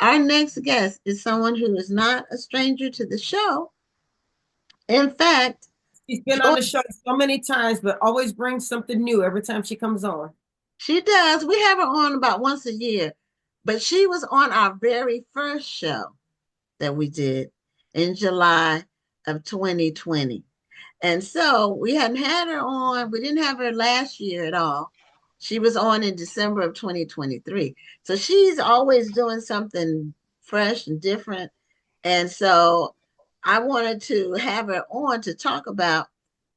our next guest is someone who is not a stranger to the show. In fact, She's been on Joy, the show so many times, but always brings something new every time she comes on. she does. We have her on about once a year, but she was on our very first show that we did in July of 2020. And so we hadn't had her on. We didn't have her last year at all. She was on in December of 2023. So she's always doing something fresh and different. And so I wanted to have her on to talk about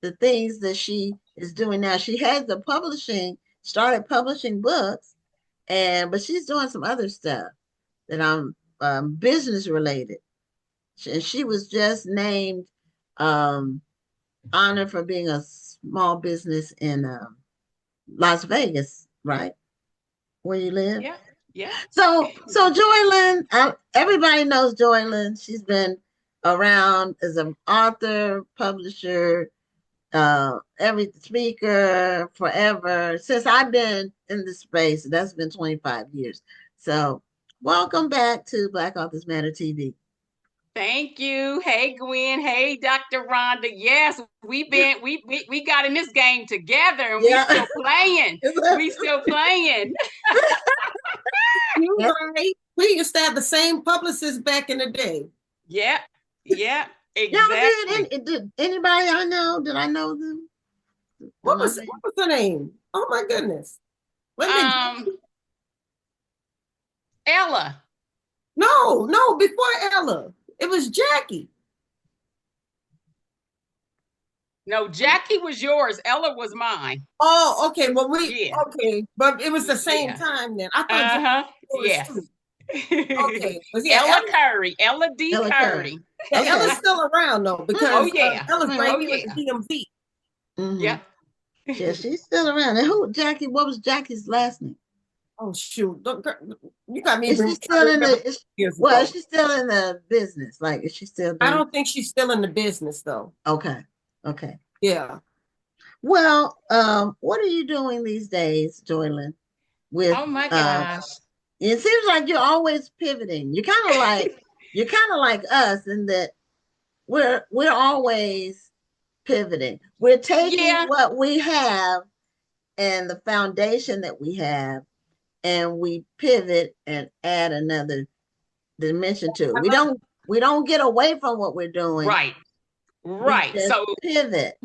the things that she is doing now. She has the publishing, started publishing books, and but she's doing some other stuff that I'm business related. And she was just named um, honored for being a small business in Las Vegas, right? Where you live. Yeah, yeah. So Joylynn, everybody knows Joylynn. She's been around as an author, publisher, every speaker forever since I've been in the space. That's been 25 years. So welcome back to Black Authors Matter TV. Thank you. Hey, Gwen. Hey, Dr. Rhonda. Yes, we got in this game together, and we Yeah. still playing. We still playing. You're right. We used to have the same publicist back in the day. Yeah, yeah, Y'all exactly. did anybody I know? Did I know them? What was the name? Oh my goodness. When did Um, Ella. no, before Ella. It was Jackie. No, Jackie was yours. Ella was mine. Oh, okay. Well, Yeah, but it was the same yeah. time then. I thought Jackie Uh-huh. was Yes. too. Okay. But yeah, Ella Curry. Ella D. Ella Curry. Curry. Okay. Ella's still around though, Oh because yeah. Ella's right Oh here at yeah. the DMV. Mm-hmm. Yeah. Yeah, she's still around. And who, Jackie? What was Jackie's last name? Oh shoot. You got me Is she trying still to in remember the? years Well, ago. is she still in the business? Like, is she still I doing? don't think she's still in the business though. Okay, okay. Yeah. Well, what are you doing these days, Joylyn? With Oh my gosh. it seems like you're always pivoting. You're kind of like us in that we're always pivoting. We're taking Yeah. what we have and the foundation that we have, and we pivot and add another dimension to it. I love it. We don't get away from what we're doing. Right. We Right. just So pivot.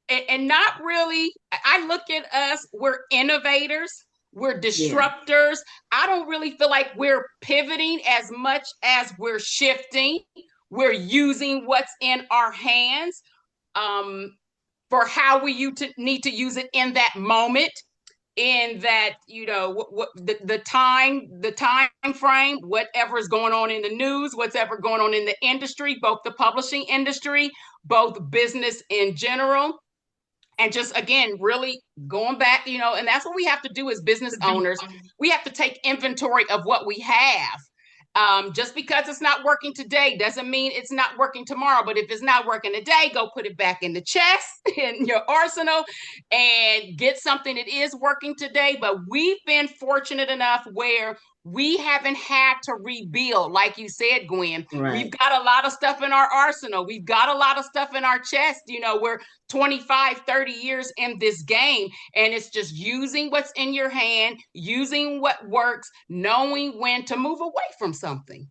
and not really, I look at us, we're innovators, we're Yeah. disruptors. I don't really feel like we're pivoting as much as we're shifting. We're using what's in our hands um, for how need to use it in that moment, in that, what the time frame, whatever is going on in the news, whatever going on in the industry, both the publishing industry, both business in general, and just again really going back, and that's what we have to do as business owners. We have to take inventory of what we have. Just because it's not working today doesn't mean it's not working tomorrow. But if it's not working today, go put it back in the chest, in your arsenal, and get something that is working today. But we've been fortunate enough where we haven't had to rebuild. Like you said, Gwen, we've Right. got a lot of stuff in our arsenal. We've got a lot of stuff in our chest. We're 25, 30 years in this game, and it's just using what's in your hand, using what works, knowing when to move away from something.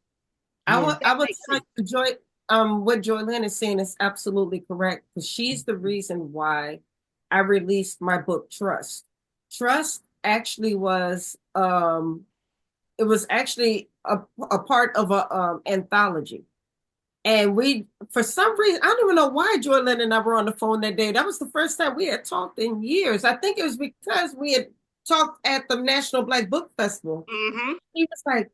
Yeah. I That would makes like sense. to join what Joylynn is saying is absolutely correct because she's the reason why I released my book Trust. Trust actually was it was actually a part of a anthology. And we, for some reason, I don't even know why Joylynn and I were on the phone that day. That was the first time we had talked in years. I think it was because we had talked at the National Black Book Festival. Mm-hmm. He was like,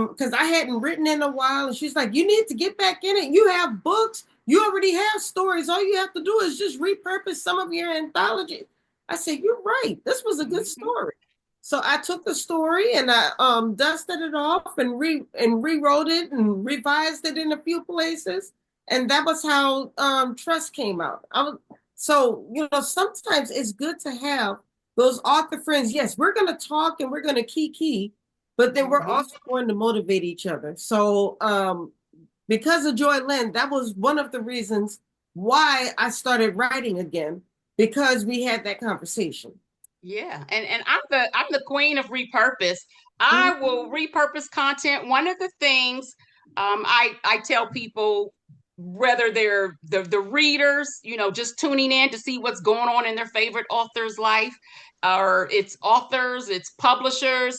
because I hadn't written in a while, and she's like, you need to get back in it. You have books, you already have stories. All you have to do is just repurpose some of your anthology. I said, you're right. This was a good Mm-hmm. story. So I took the story and I dusted it off and rewrote it and revised it in a few places. And that was how Trust came out. So, sometimes it's good to have those author friends. Yes, we're gonna talk and we're gonna kiki, but then we're also going to motivate each other. So because of Joylynn, that was one of the reasons why I started writing again, because we had that conversation. Yeah, and I'm the queen of repurpose. I will repurpose content. One of the things I tell people, whether they're the readers, just tuning in to see what's going on in their favorite author's life, or it's authors, it's publishers,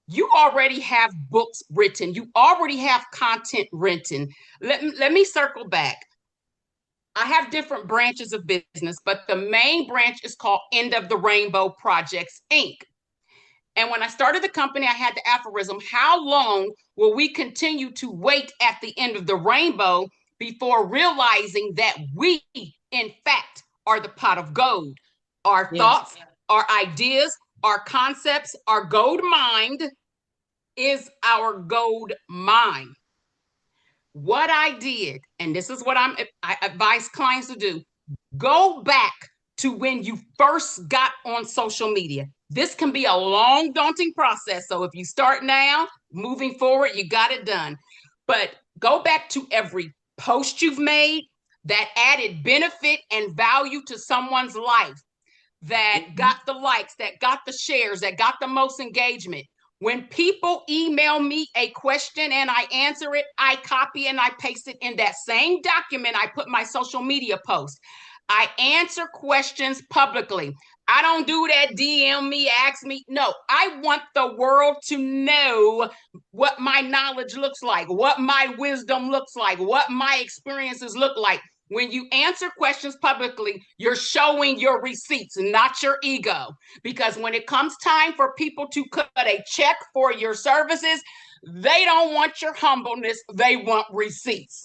you already have books written, you already have content written. Let me circle back. I have different branches of business, but the main branch is called End of the Rainbow Projects, Inc. And when I started the company, I had the aphorism, how long will we continue to wait at the end of the rainbow before realizing that we, in fact, are the pot of gold? Our thoughts, our ideas, our concepts, our gold mind is our gold mine. What I did, and this is what I advise clients to do, go back to when you first got on social media. This can be a long, daunting process. So if you start now, moving forward, you got it done. But go back to every post you've made that added benefit and value to someone's life, that got the likes, that got the shares, that got the most engagement. When people email me a question and I answer it, I copy and I paste it in that same document. I put my social media post. I answer questions publicly. I don't do that DM me, ask me. No, I want the world to know what my knowledge looks like, what my wisdom looks like, what my experiences look like. When you answer questions publicly, you're showing your receipts, not your ego. Because when it comes time for people to cut a check for your services, they don't want your humbleness, they want receipts.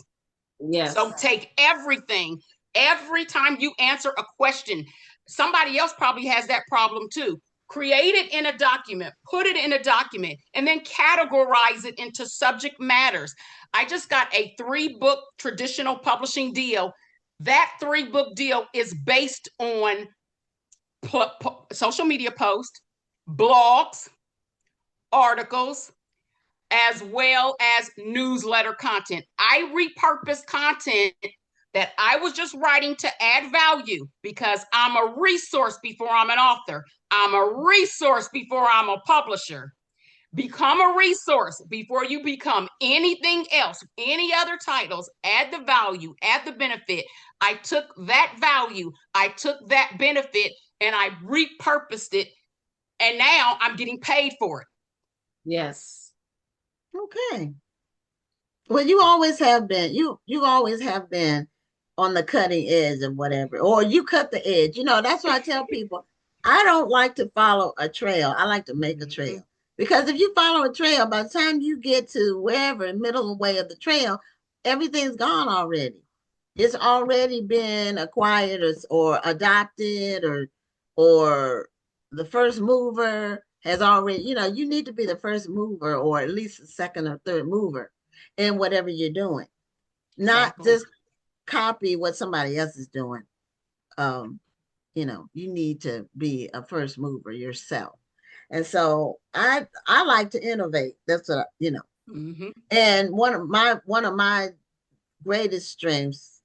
Yes. So take everything. Every time you answer a question, somebody else probably has that problem too. Create it in a document, put it in a document, and then categorize it into subject matters. I just got a 3-book traditional publishing deal. That 3-book deal is based on social media posts, blogs, articles, as well as newsletter content. I repurpose content that I was just writing to add value, because I'm a resource before I'm an author. I'm a resource before I'm a publisher. Become a resource before you become anything else, any other titles. Add the value, add the benefit. I took that value, I took that benefit, and I repurposed it. And now I'm getting paid for it. Yes. Okay. Well, you always have been. You always have been on the cutting edge of whatever, or you cut the edge. That's why I tell people I don't like to follow a trail. I like to make a trail. Because if you follow a trail, by the time you get to wherever, middle way of the trail, everything's gone already. It's already been acquired or adopted, or the first mover has already, you need to be the first mover, or at least the second or third mover in whatever you're doing. Not Exactly. just copy what somebody else is doing. You need to be a first mover yourself. And so I like to innovate. That's what And one of my greatest strengths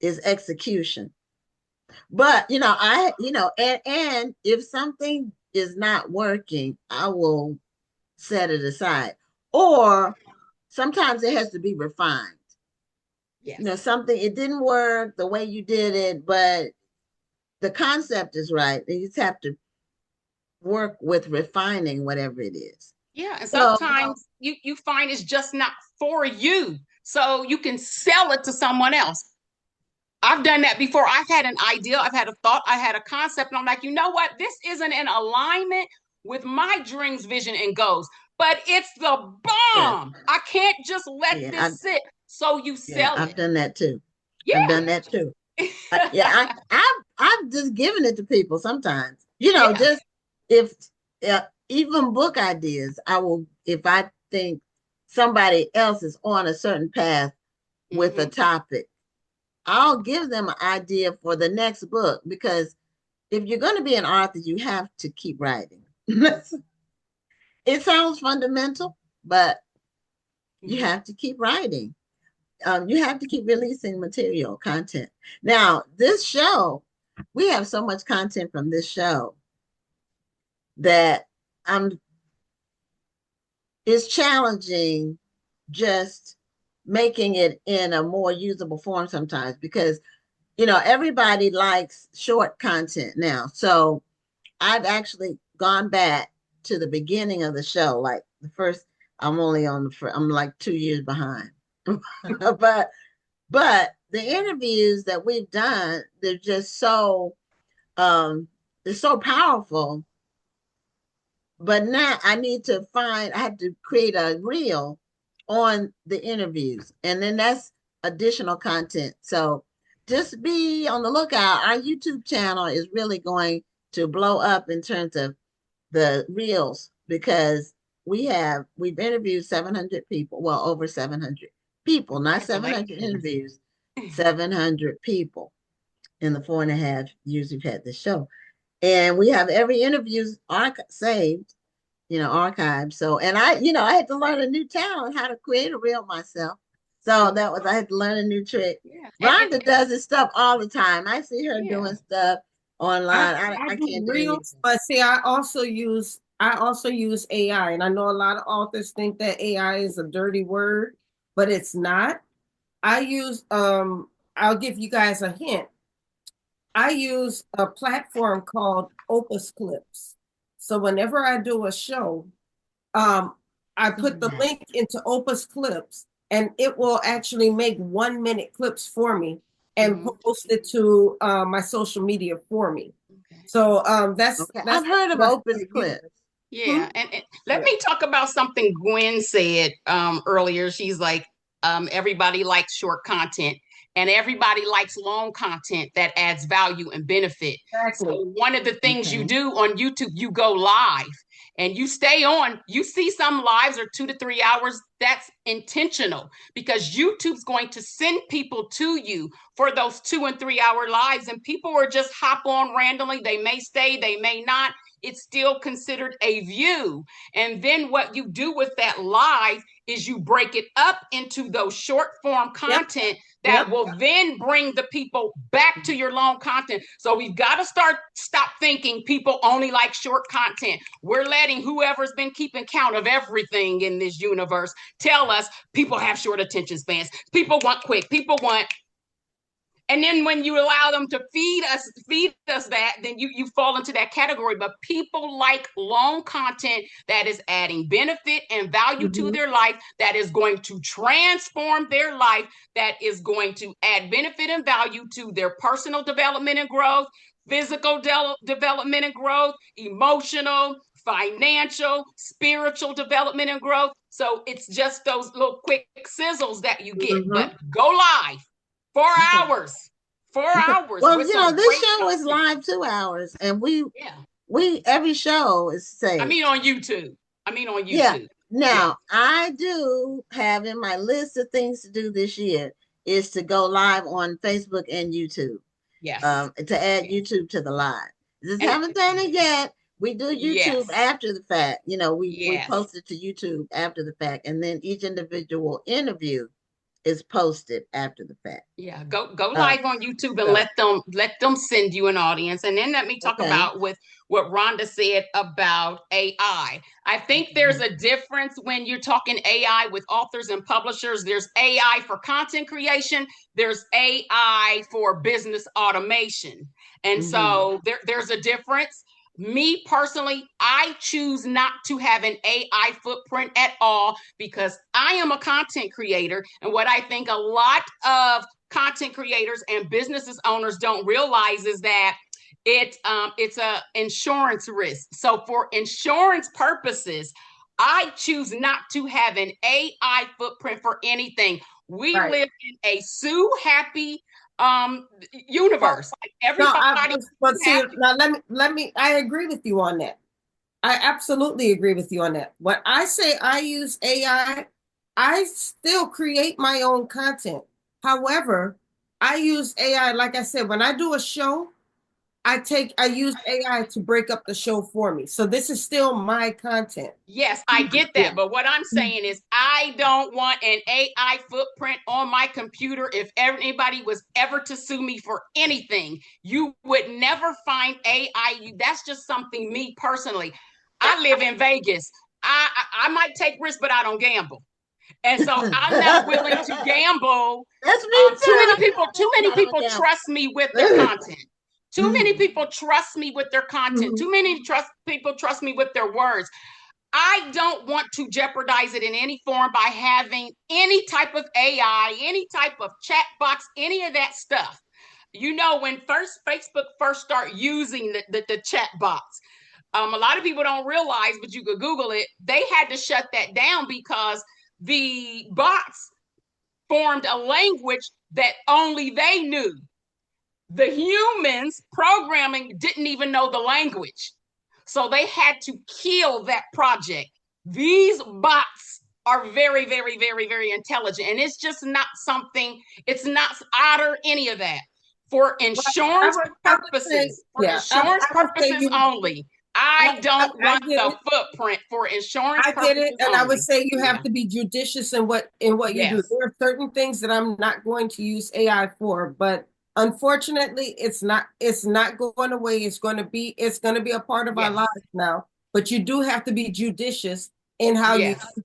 is execution. But and if something is not working, I will set it aside. Or sometimes it has to be refined. Yes. Something, it didn't work the way you did it, but the concept is right. And you just have to work with refining whatever it is. Yeah, and So, sometimes you find it's just not for you, so you can sell it to someone else. I've done that before. I've had an idea, I've had a thought, I had a concept, and I'm like, you know what? This isn't in alignment with my dreams, vision, and goals, but it's the bomb. I can't just let this sit. So you sell I've it. done that too. Yeah. I've done that too. I've just given it to people sometimes. Just if even book ideas, I will, if I think somebody else is on a certain path with a topic, I'll give them an idea for the next book, because if you're going to be an author, you have to keep writing. It sounds fundamental, but you Mhm. have to keep writing. You have to keep releasing material content. Now, this show, we have so much content from this show that I'm it's challenging just making it in a more usable form sometimes because everybody likes short content now. So I've actually gone back to the beginning of the show, like the first. I'm only on the first. I'm like 2 years behind, but the interviews that we've done, they're just so they're so powerful. But now I had to create a reel on the interviews, and then that's additional content. So just be on the lookout. Our YouTube channel is really going to blow up in terms of the reels because we've interviewed 700 people, well, over 700 people, not 700 Congratulations. interviews, 700 people in the 4.5 years we've had this show. And we have every interview saved, archived. So, and I had to learn a new talent, how to create a reel myself. So I had to learn a new trick. Yeah. Rhonda does this stuff all the time. I see her Yeah. doing stuff online. I I do can't do reels, anything. but see, I also use AI, and I know a lot of authors think that AI is a dirty word, but it's not. I use I'll give you guys a hint. I use a platform called Opus Clips. So whenever I do a show, um, I put the link into Opus Clips, and it will actually make 1 minute clips for me and Mhm. post it to my social media for me. Okay. So Okay, that's I've heard of what I Opus started using. Clips. Yeah, Hmm? and let Yeah, me talk about something Gwen said earlier. She's like, everybody likes short content, and everybody likes long content that adds value and benefit. exactly. So one of the things you Okay. do on YouTube, you go live and you stay on. You see some lives are 2 to 3 hours. That's intentional because YouTube's going to send people to you for those 2 and 3 hour lives, and people are just hop on randomly. They may stay, they may not. It's still considered a view. And then what you do with that live is you break it up into those short form Yep, content that yep. will then bring the people back to your long content. So we've got to stop thinking people only like short content. We're letting whoever's been keeping count of everything in this universe tell us people have short attention spans. People want quick. People want, and then when you allow them to feed us that, then you fall into that category. But people like long content that is adding benefit and value to Hmm. their life, that is going to transform their life, that is going to add benefit and value to their personal development and growth, physical development and growth, emotional, financial, spiritual development and growth. So it's just those little quick sizzles that you get. Hmm. But go live four Okay. hours, four Okay. hours Well, with some this great show is content. live 2 hours, and Yeah. we every show is I saved. mean on YouTube. I mean on Yeah. YouTube. Yeah. Now, I do have in my list of things to do this year is to go live on Facebook and YouTube. Yes. To add Yes. YouTube to the live. Just And haven't done it yet. We do YouTube yes. after the fact. We Yes. post it to YouTube after the fact, and then each individual interview is posted after the fact. Yeah, go Uh, live on YouTube and so let them send you an audience. And then let me talk okay. about with what Rhonda said about AI. I think there's Mhm. a difference when you're talking AI with authors and publishers. There's AI for content creation, there's AI for business automation. And Mhm. so there's a difference. Me personally, I choose not to have an AI footprint at all because I am a content creator. And what I think a lot of content creators and businesses owners don't realize is that it's a insurance risk. So for insurance purposes, I choose not to have an AI footprint for anything. We Right. live in a sue happy universe. Like No, everybody but see, happy. now I agree with you on that. I absolutely agree with you on that. When I say I use I still create my own content. However, I use AI, like I said, when I do a show, I use AI to break up the show for me. So this is still my content. Yes, I get Yeah. that. But what I'm saying is, I don't want an AI footprint on my computer. If anybody was ever to sue me for anything, you would never find AI. That's just something, me personally. I live in Vegas. I might take risks, but I don't gamble. And so I'm not willing to gamble. That's me Too many too. people, too many I don't people gamble. trust me with their content. Too many Mhm. people trust me with their content. Too many people trust me with their words. I don't want to jeopardize it in any form by having any type of AI, any type of chat box, any of that stuff. You know, when first Facebook first start using the chat box, a lot of people don't realize, but you could Google it. They had to shut that down because the bots formed a language that only they knew. The humans programming didn't even know the language. So they had to kill that project. These bots are very, very, very, very intelligent. And it's just not something, it's not otter, any of that. For insurance I would say, purposes, for yeah, insurance I would say purposes you, only. I don't I want get the it. footprint for insurance I get it, purposes and I would only. say you have Yeah. to be judicious in what you do. Yes. There are certain things that I'm not going to use AI for, but unfortunately, it's not going away. It's going to be a part of our Yes. lives now. But you do have to be judicious in how you. Yes.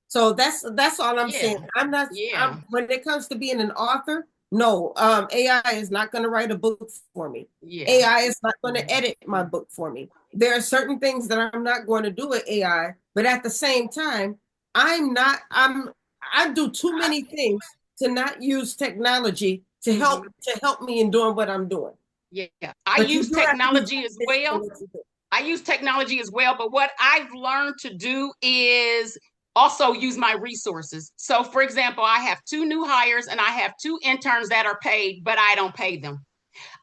So that's all I'm Yeah. saying. I'm not. Yeah. When it comes to being an author, no, AI is not going to write a book for me. Yeah. AI is not going to edit my book for me. There are certain things that I'm not going to do with AI, but at the same time, I'm not. I do too many things to not use technology to help Mhm. to help me in doing what I'm doing. Yeah. I But you use do have to be technology as judicious in well. what you do. I use technology as well, but what I've learned to do is also use my resources. So, for example, I have two new hires and I have two interns that are paid, but I don't pay them.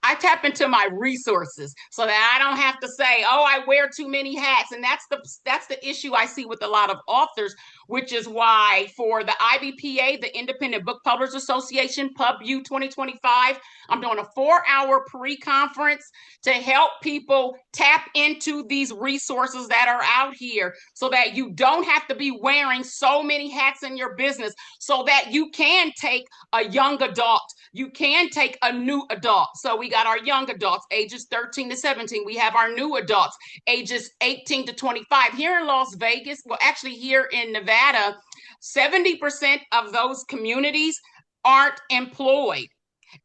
I tap into my resources so that I don't have to say, "Oh, I wear too many hats." And that's the issue I see with a lot of authors, which is why for the IBPA, the Independent Book Publishers Association, PubU 2025, I'm doing a 4-hour pre-conference to help people tap into these resources that are out here so that you don't have to be wearing so many hats in your business, so that you can take a young adult, you can take a new adult. So we got our young adults, ages 13 to 17. We have our new adults, ages 18 to 25. Here in Las Vegas, well, actually here in Nevada, 70% of those communities aren't employed.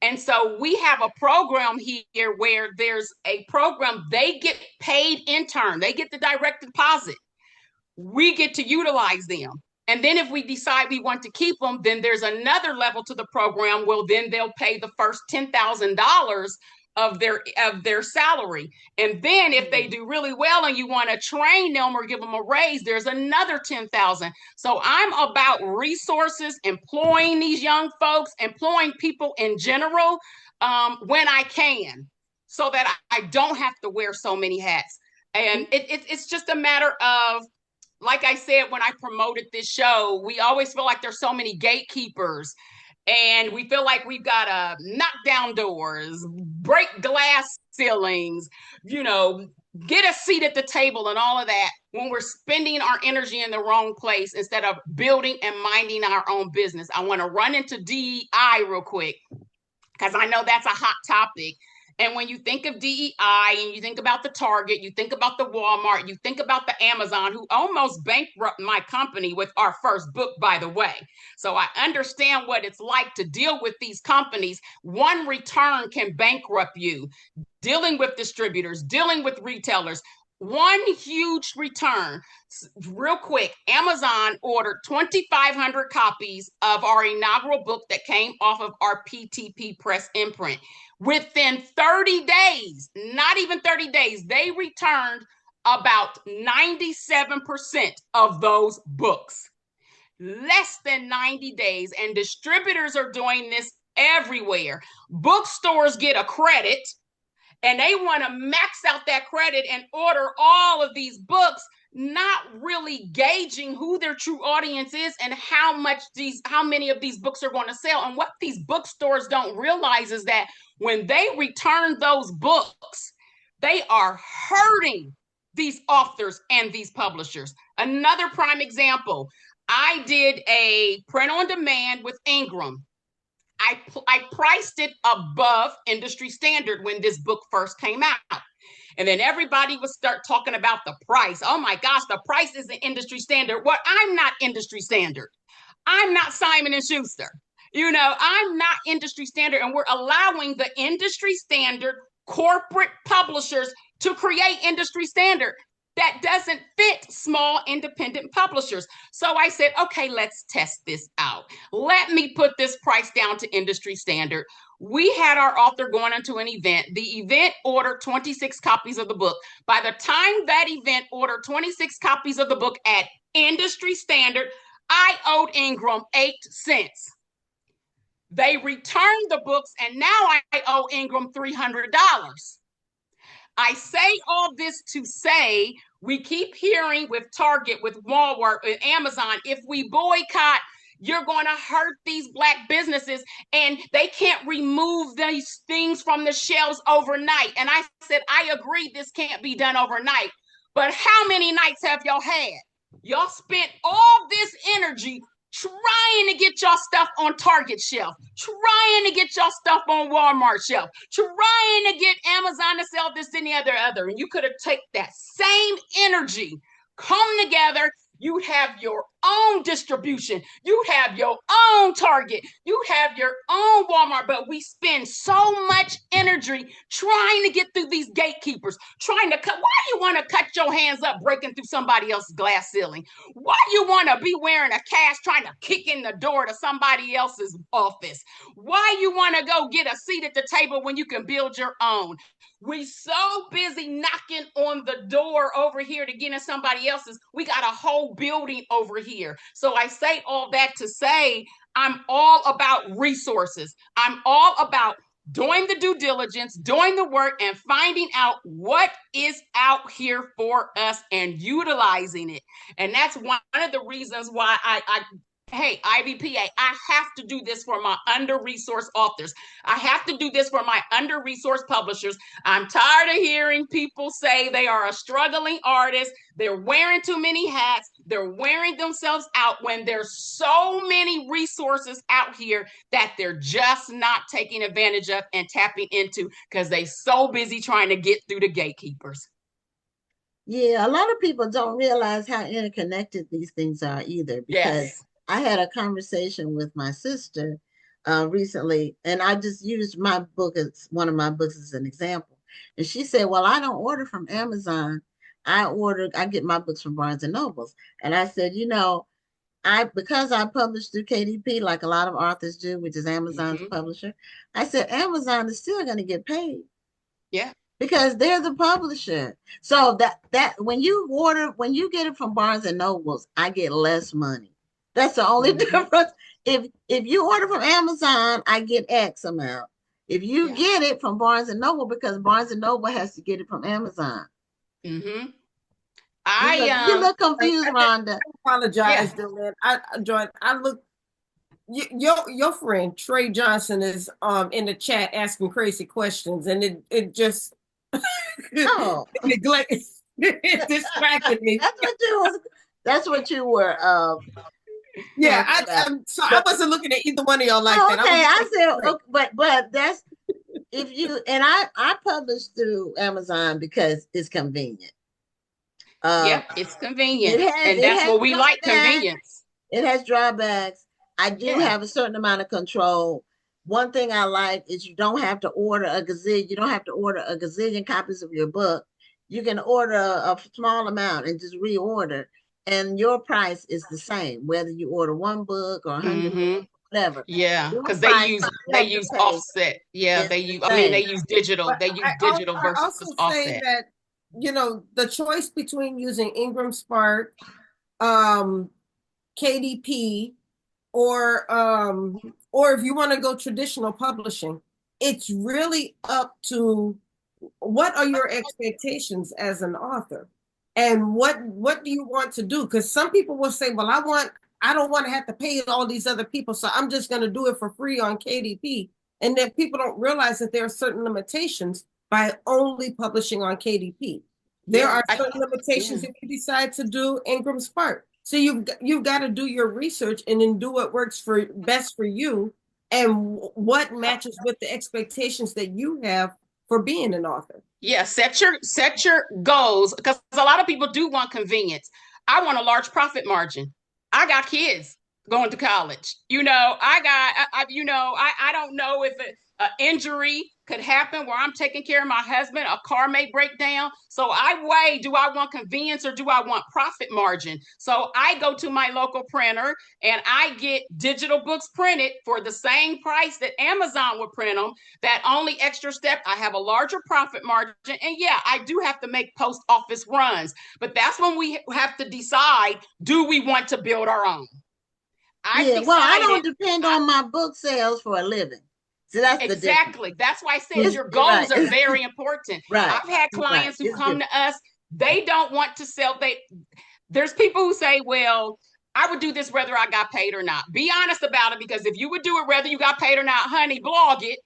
And so we have a program here where there's a program, they get paid intern, they get the direct deposit, we get to utilize them. And then if we decide we want to keep them, then there's another level to the program. Well, then they'll pay the first $10,000 of their salary. And then if they do really well and you want to train them or give them a raise, there's another 10,000. So I'm about resources, employing these young folks, employing people in general, when I can, so that I don't have to wear so many hats. And it's just a matter of, like I said, when I promoted this show, we always feel like there's so many gatekeepers, and we feel like we've got to knock down doors, break glass ceilings, get a seat at the table and all of that, when we're spending our energy in the wrong place instead of building and minding our own business. I want to run into DEI real quick because I know that's a hot topic. And when you think of DEI and you think about the Target, you think about the Walmart, you think about the Amazon, who almost bankrupted my company with our first book, by the way. So I understand what it's like to deal with these companies. One return can bankrupt you, dealing with distributors, dealing with retailers. One huge return. Real quick, Amazon ordered 2,500 copies of our inaugural book that came off of our PTP press imprint. Within 30 days, not even 30 days, they returned about 97% of those books. Less than 90 days. And distributors are doing this everywhere. Bookstores get a credit and they want to max out that credit and order all of these books, not really gauging who their true audience is and how many of these books are going to sell. And what these bookstores don't realize is that when they return those books, They are hurting these authors and these publishers. Another prime example, I did a print on demand with Ingram. I priced it above industry standard when this book first came out. And then everybody would start talking about the price. Oh my gosh, the price is the industry standard. Well, I'm not industry standard. I'm not Simon and Schuster. I'm not industry standard, and we're allowing the industry standard corporate publishers to create industry standard that doesn't fit small independent publishers. So I said, okay, let's test this out. Let me put this price down to industry standard. We had our author going into an event. The event ordered 26 copies of the book. By the time that event ordered 26 copies of the book at industry standard, I owed Ingram 8 cents. They returned the books, and now I owe Ingram $300. I say all this to say we keep hearing with Target, with Walmart, with Amazon, if we boycott, you're going to hurt these Black businesses, and they can't remove these things from the shelves overnight. And I said, I agree this can't be done overnight. But how many nights have y'all had? Y'all spent all this energy trying to get y'all stuff on Target shelf, trying to get y'all stuff on Walmart shelf, trying to get Amazon to sell this and the other. And you could have taken that same energy, come together. You have your own distribution. You have your own Target. You have your own Walmart. But we spend so much energy trying to get through these gatekeepers, trying to cut. Why do you want to cut your hands up breaking through somebody else's glass ceiling? Why do you want to be wearing a cast trying to kick in the door to somebody else's office? Why you want to go get a seat at the table when you can build your own? We so busy knocking on the door over here to get in somebody else's. We got a whole building over here. So I say all that to say I'm all about resources. I'm all about doing the due diligence, doing the work, and finding out what is out here for us and utilizing it. And that's one of the reasons why hey, IBPA, I have to do this for my under-resourced authors. I have to do this for my under-resourced publishers. I'm tired of hearing people say they are a struggling artist. They're wearing too many hats. They're wearing themselves out when there's so many resources out here that they're just not taking advantage of and tapping into because they're so busy trying to get through the gatekeepers. Yeah, a lot of people don't realize how interconnected these things are either, because Yes. I had a conversation with my sister recently, and I just used my book as one of my books as an example. And she said, well, I don't order from Amazon. I get my books from Barnes and Nobles. And I said, because I publish through KDP, like a lot of authors do, which is Amazon's publisher, I said, Amazon is still going to get paid. Yeah. Because they're the publisher. So that when you get it from Barnes and Nobles, I get less money. That's the only difference. If you order from Amazon, I get X amount. If you get it from Barnes and Noble, because Barnes and Noble has to get it from Amazon. Mm-hmm. You look confused, Rhonda. I apologize, Joylynn. I look. Your friend Trey Johnson is in the chat asking crazy questions, and it just it distracted me. That's what you were. Yeah, I wasn't looking at either one of y'all like that. Okay, I said, okay, but that's if you and I publish through Amazon because it's convenient. Yep, it's convenient, and that's what we like, convenience. It has drawbacks. I do have a certain amount of control. One thing I like is you don't have to order a gazillion. You don't have to order a gazillion copies of your book. You can order a small amount and just reorder, and your price is the same whether you order one book or 100 books, whatever. Yeah, because they use offset. Yeah, they use digital. They use digital versus offset. I also say that the choice between using Ingram Spark, KDP, or if you want to go traditional publishing, it's really up to what are your expectations as an author, and what do you want to do? Because some people will say, well, I don't want to have to pay all these other people, so I'm just going to do it for free on KDP. And then people don't realize that there are certain limitations by only publishing on KDP. There are certain limitations if you decide to do Ingram Spark. So you've got to do your research and then do what works for best for you and what matches with the expectations that you have for being an author. Yeah, set your goals, because a lot of people do want convenience. I want a large profit margin. I got kids going to college. I don't know if an injury could happen where I'm taking care of my husband, a car may break down. So I weigh, do I want convenience or do I want profit margin? So I go to my local printer and I get digital books printed for the same price that Amazon would print them. That only extra step, I have a larger profit margin. And yeah, I do have to make post office runs, but that's when we have to decide, do we want to build our own? I don't depend on my book sales for a living. So that's exactly. That's why I said your goals are very important. Right. I've had clients who come to us, they don't want to sell. There's people who say, well, I would do this whether I got paid or not. Be honest about it, because if you would do it whether you got paid or not, honey, blog it.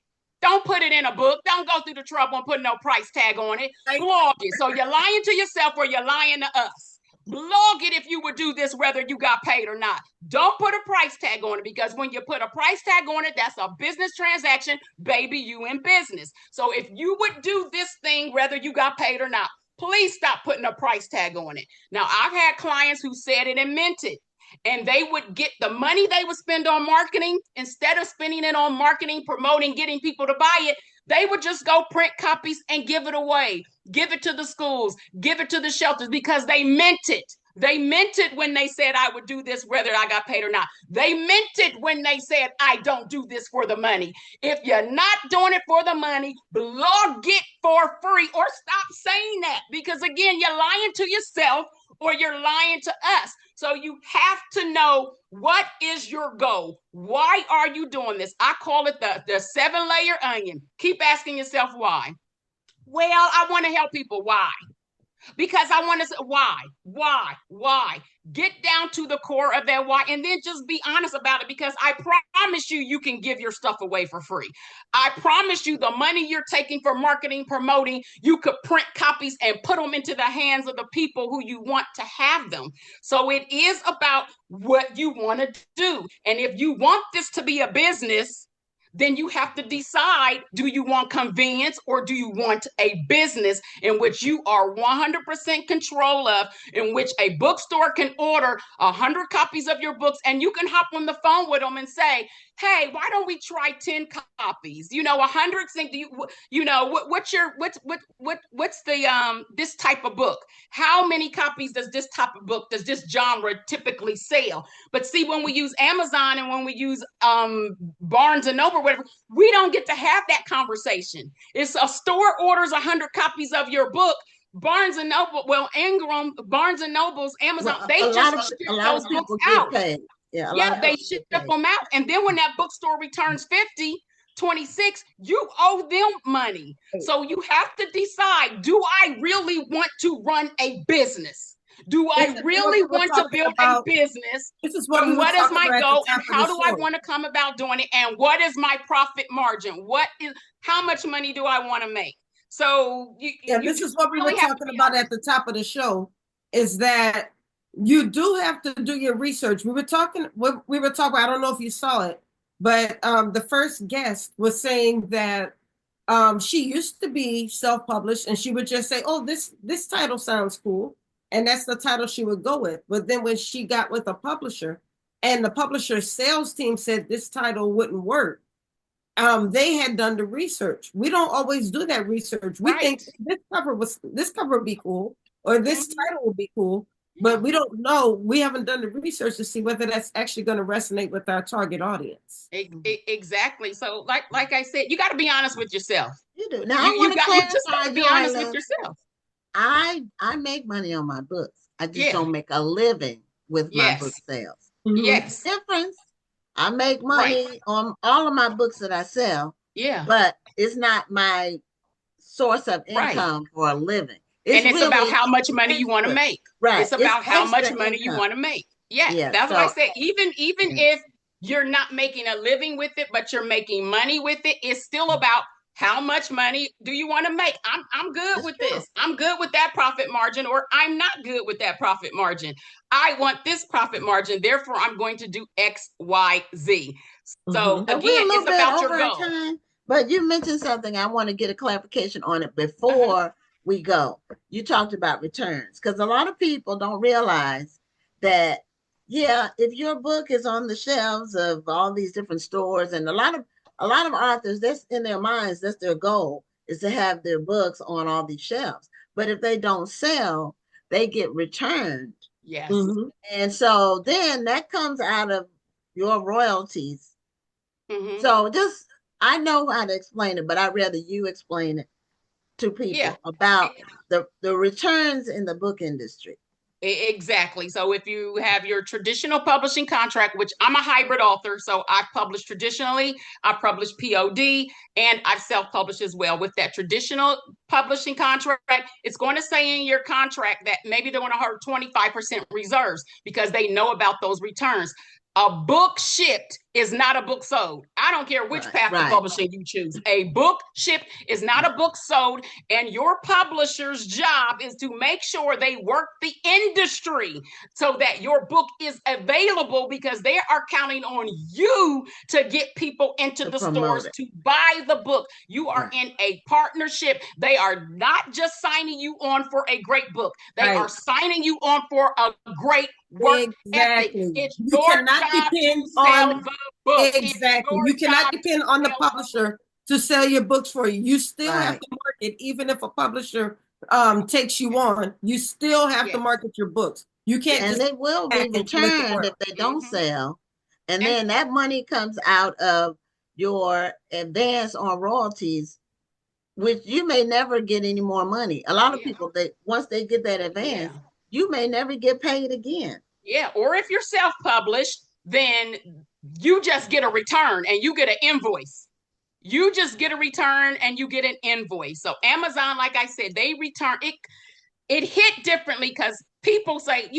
Don't put it in a book. Don't go through the trouble and put no price tag on it. Blog it. So you're lying to yourself or you're lying to us. Blog it if you would do this whether you got paid or not. Don't put a price tag on it, because when you put a price tag on it, that's a business transaction. Baby, you in business. So if you would do this thing whether you got paid or not, please stop putting a price tag on it. Now, I've had clients who said it and meant it, and they would get the money they would spend on marketing, instead of spending it on marketing, promoting, getting people to buy it, they would just go print copies and give it away, give it to the schools, give it to the shelters, because they meant it. They meant it when they said, I would do this whether I got paid or not. They meant it when they said, I don't do this for the money. If you're not doing it for the money, blog it for free, or stop saying that, because again, you're lying to yourself or you're lying to us. So you have to know, what is your goal? Why are you doing this? I call it the 7-layer onion. Keep asking yourself why. Well, I want to help people. Why? Because I want to say, why? Get down to the core of that why, and then just be honest about it, because I promise you can give your stuff away for free. I promise you the money you're taking for marketing, promoting, you could print copies and put them into the hands of the people who you want to have them. So it is about what you want to do. And if you want this to be a business, then you have to decide, do you want convenience or do you want a business in which you are 100% control of, in which a bookstore can order 100 copies of your books and you can hop on the phone with them and say, hey, why don't we try 10 copies? 100 think, what's the this type of book? How many copies does this type of book, does this genre typically sell? But see, when we use Amazon and when we use Barnes and Noble, whatever, we don't get to have that conversation. It's a store orders 100 copies of your book. Barnes and Noble, Ingram, Barnes and Noble's, Amazon, they just ship those books out. They ship them out. And then when that bookstore returns 50, 26, you owe them money. So you have to decide, do I really want to run a business? Do I really want to build a business? This is what is my goal, and how do I want to come about doing it? And what is my profit margin? How much money do I want to make? So this is what we were talking about at the top of the show, is that you do have to do your research. We were talking, I don't know if you saw it, but the first guest was saying that she used to be self-published and she would just say, oh, this title sounds cool. And that's the title she would go with. But then when she got with a publisher and the publisher's sales team said this title wouldn't work, they had done the research. We don't always do that research. We think this cover would be cool, or this title would be cool, but we don't know. We haven't done the research to see whether that's actually going to resonate with our target audience. Exactly. So like I said, you got to be honest with yourself. You do. Now I want to clarify, be honest with yourself. I make money on my books. I just don't make a living with my book sales. Yes. Difference. I make money on all of my books that I sell. Yeah. But it's not my source of income for a living. It's about how much money you want to make. Right. It's about how much money you want to make. Yeah. That's why I said, even if you're not making a living with it, but you're making money with it, it's still about How much money do you want to make? I'm good That's with true. this. I'm good with that profit margin, or I'm not good with that profit margin. I want this profit margin. Therefore, I'm going to do X, Y, Z. So Mm-hmm. And we're a again, it's little bit about your over our goal. time, but you mentioned something. I want to get a clarification on it Uh-huh. before we go. You talked about returns because a lot of people don't realize that, yeah, if your book is on the shelves of all these different stores, and a lot of authors, that's in their minds, that's their goal, is to have their books on all these shelves. But if they don't sell, they get returned. Yes. Mm-hmm. And so then that comes out of your royalties. Mm-hmm. So just, I know how to explain it, but I'd rather you explain it to Yeah. people about the returns in the book industry. Exactly. So if you have your traditional publishing contract, which I'm a hybrid author, so I've published traditionally, I publish POD, and I've self-published as well. With that traditional publishing contract, it's going to say in your contract that maybe they're going to hold 25% reserves because they know about those returns. A book shipped is not a book sold. I don't care which Right, path of right. publishing you choose. A book shipped is not a book sold, and your publisher's job is to make sure they work the industry so that your book is available because they are counting on you to get people into To the promote stores it. to buy the book. You are Right. in a partnership. They are not just signing you on for a great book, they are Right. signing you on for a great work ethic. Exactly. It's You your cannot job to depend sell on the book. It's exactly. your You cannot job to depend on the sell the book. publisher to sell your books for you. You still have Right. to market, even if a publisher takes you on. You still have to Yes. market your books. You can't And just they will back be and let it returned work. if they don't Mm-hmm. sell. And And then that money comes out of your advance on royalties, which you may never get any more money. A lot of yeah, people, they once they get that yeah. advance, you may never get paid again. Yeah, or if you're self-published, then you just get a return and you get an invoice. You just get a return and you get an invoice. So Amazon, like I said, they return it. It hit differently because people say,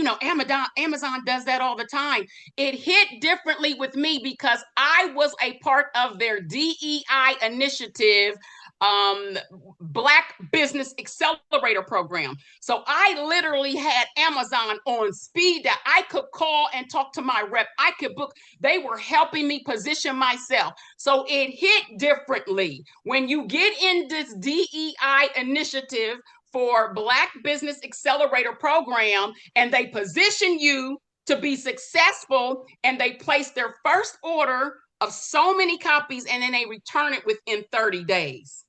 Amazon does that all the time. It hit differently with me because I was a part of their DEI initiative, um, Black Business Accelerator program. So I literally had Amazon on speed that I could call and talk to my rep. I could book. They were helping me position myself. So it hit differently when you get in this DEI initiative for Black Business Accelerator program, and they position you to be successful, and they place their first order of so many copies, and then they return it within 30 days.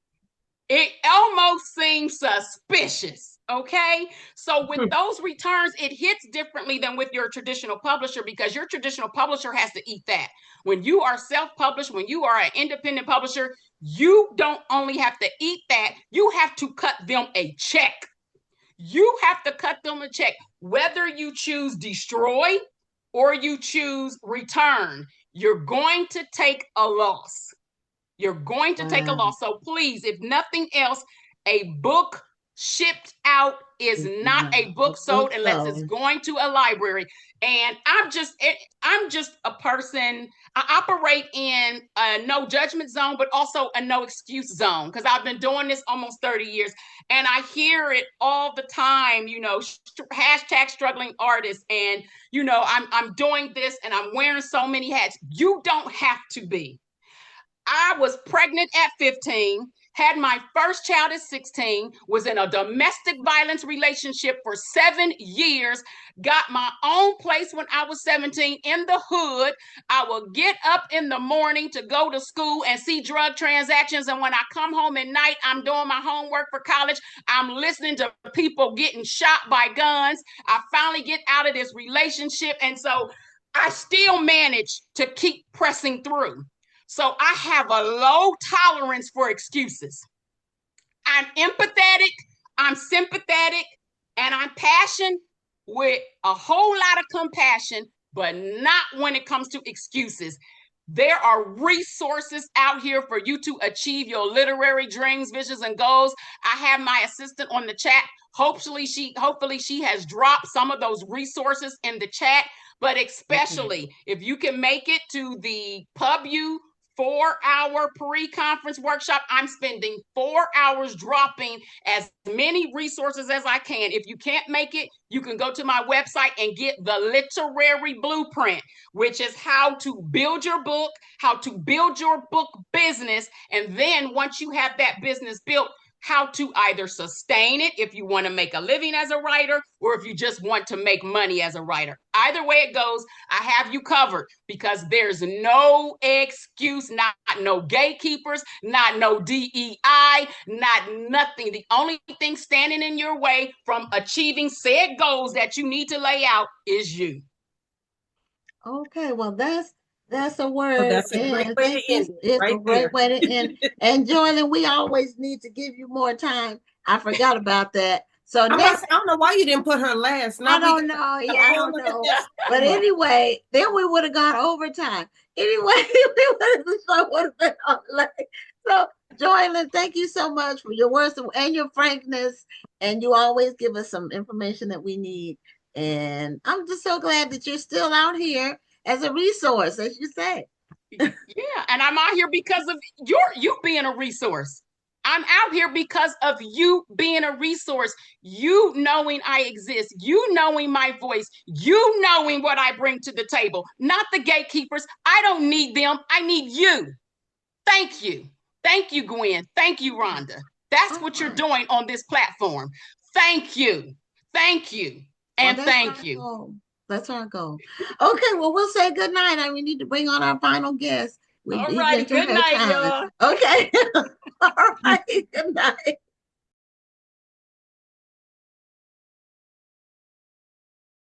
It almost seems suspicious. Okay. So with those returns, it hits differently than with your traditional publisher because your traditional publisher has to eat that. When you are self published, when you are an independent publisher, you don't only have to eat that, you have to cut them a check. You have to cut them a check, whether you choose destroy or you choose return. You're going to take a loss. You're going to take a Wow. loss. So please, if nothing else, a book shipped out is It's not not a a book book sold unless it's sold. going to a library. And I'm just a person. I operate in a no judgment zone, but also a no excuse zone because I've been doing this almost 30 years, and I hear it all the time. Hashtag struggling artist, and I'm doing this, and I'm wearing so many hats. You don't have to be. I was pregnant at 15, had my first child at 16, was in a domestic violence relationship for 7 years, got my own place when I was 17 in the hood. I will get up in the morning to go to school and see drug transactions. And when I come home at night, I'm doing my homework for college. I'm listening to people getting shot by guns. I finally get out of this relationship. And so I still manage to keep pressing through. So I have a low tolerance for excuses. I'm empathetic, I'm sympathetic, and I'm passionate with a whole lot of compassion, but not when it comes to excuses. There are resources out here for you to achieve your literary dreams, visions, and goals. I have my assistant on the chat. Hopefully she has dropped some of those resources in the chat. But Okay. especially if you can make it to the PubU 4-hour pre-conference workshop. I'm spending 4 hours dropping as many resources as I can. If you can't make it, you can go to my website and get the literary blueprint, which is how to build your book, how to build your book business. And then once you have that business built, how to either sustain it if you want to make a living as a writer, or if you just want to make money as a writer. Either way it goes, I have you covered, because there's no excuse, not no gatekeepers, not no DEI, not nothing. The only thing standing in your way from achieving said goals that you need to lay out is you. Okay, well, that's a Well, word, that's a great and way thank to you. end it, It's a right great there. way to end. And Joylynn, we always need to give you more time. I forgot about that. So I'm about to next, say, I don't know why you didn't put her last. I Now we don't got know. a Yeah, I whole don't other know. guest. But anyway, then we would have gone overtime. Anyway, the show would have been on late. So, Joylynn, thank you so much for your words and your frankness. And you always give us some information that we need. And I'm just so glad that you're still out here as a resource, as you say. Yeah, and I'm out here because of you being a resource. I'm out here because of you being a resource, you knowing I exist, you knowing my voice, you knowing what I bring to the table, not the gatekeepers. I don't need them. I need you. Thank you. Thank you, Gwen. Thank you, Rhonda. That's All what you're right. doing on this platform. Thank you. Thank you. Well, And that's our thank you. goal. That's our goal. Okay, well, we'll say good night, and we need to bring on our final guest. All He's righty. into Good her night, time. y'all. Okay. All right. Good night.